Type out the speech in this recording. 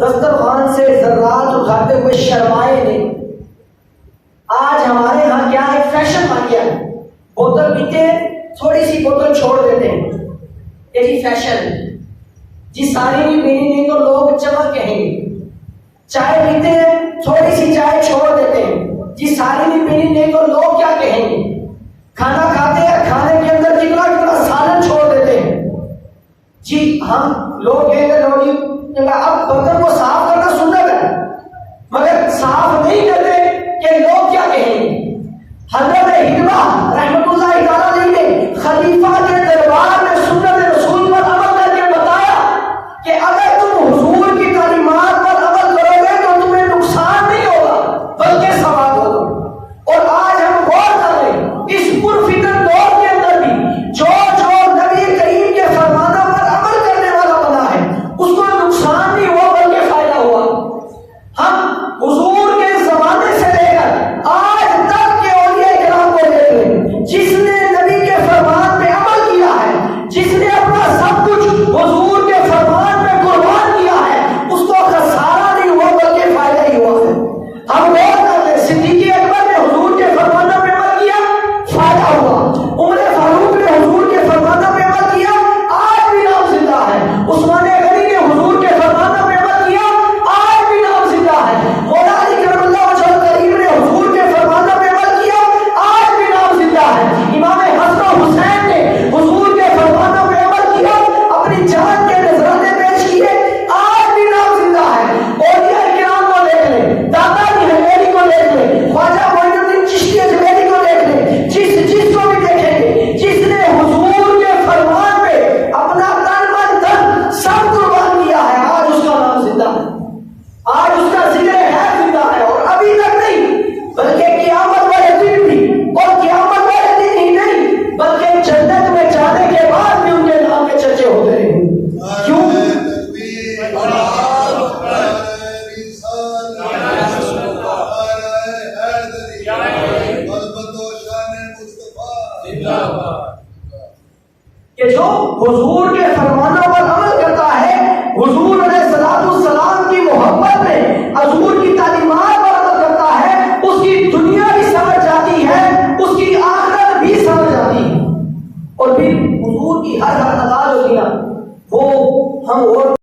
دسترخوان سے ذرات اٹھاتے ہوئے شرمائے نہیں۔ آج ہمارے ہاں کیا ہے، فیشن بن گیا ہے، بوتل پیتے تھوڑی سی بوتل چھوڑ دیتے ہیں، یہ جی فیشن ہے جی، ساری نہیں پینی نہیں تو لوگ چمک کہیں گے۔ چائے پیتے ہیں تھوڑی سی چائے چھوڑ دیتے ہیں جی، ساری نہیں پینی نہیں تو لوگ کیا کہیں گے۔ کھانا کھاتے ہیں، کھانے کے اندر کتنا کتنا سالن چھوڑ دیتے ہیں جی، ہم لوگ کہیں گے لوگ اب برتن کو صاف کرنا سنت ہے، مگر صاف نہیں کرتے کہ لوگ کیا کہیں گے۔ حضرت ہجرہ رحمۃ اللہ تعالیٰ علیہ نے خلیفہ کے دربار میں سنت رسول پر عمل کر کے بتایا کہ اگر تم حضور کی تعلیمات پر عمل کرو گے تو تمہیں نقصان نہیں ہوگا بلکہ ثواب ہوگا۔ اور آج ہم غور کر رہے ہیں اس پرفتن دور کے اندر بھی جو نبی کریم کے فرمانوں پر عمل کرنے والا بنا ہے اس کو نقصان نہیں ہوا بلکہ فائدہ ہوا۔ ہم حضور کے زمانے سے لے کر آج تک کے اولیاء کرام کو دیکھ لیں، جس نے نبی کے فرمان پہ عمل کیا ہے، جس نے اپنا سب کچھ حضور کے فرمان پہ قربان کیا ہے، اس کو خسارہ نہیں ہوا بلکہ فائدہ ہی ہوا ہے۔ ہم غور کرتے ہیں، صدیق اکبر نے حضور کے فرمانوں پہ عمل کیا، فائدہ ہوا۔ عمر فاروق نے حضور کے فرمانوں پہ عمل کیا، آج بھی نام زندہ ہے۔ عثمان غنی نے حضور کے فرمانوں پہ عمل کیا، آج بھی نام زندہ ہے۔ مولا علی کرم اللہ وجہہ کریم نے حضور کے فرمانوں پہ عمل کیا، آج بھی نام زندہ ہے۔ امام حسن و حسین نے حضور کے فرمانوں پہ عمل کیا، اپنی جان کے نذرانے پیش کیے، آج بھی نام زندہ ہے۔ اولیاء کرام کو دیکھ لیں، داتا حویلی کو دیکھ لیں، خواجہ معین الدین چشتی اجمیری کو دیکھ لیں، جس کو بھی دیکھیں گے، جس نے حضور کے فرمان پہ اپنا تن من دھن سب قربان کیا ہے، آج اس کا نام زندہ ہے، آج اس کا ذکر ہے زندہ ہے۔ اور ابھی تک نہیں بلکہ قیامت والے دن بھی، اور قیامت والے دن ہی نہیں بلکہ جنت میں جانے کے بعد بھی ان کے نام کے چرچے ہوتے رہیں گے۔ کیوں؟ کہ جو حضور کے فرمانوں پر عمل کرتا ہے، حضور علیہ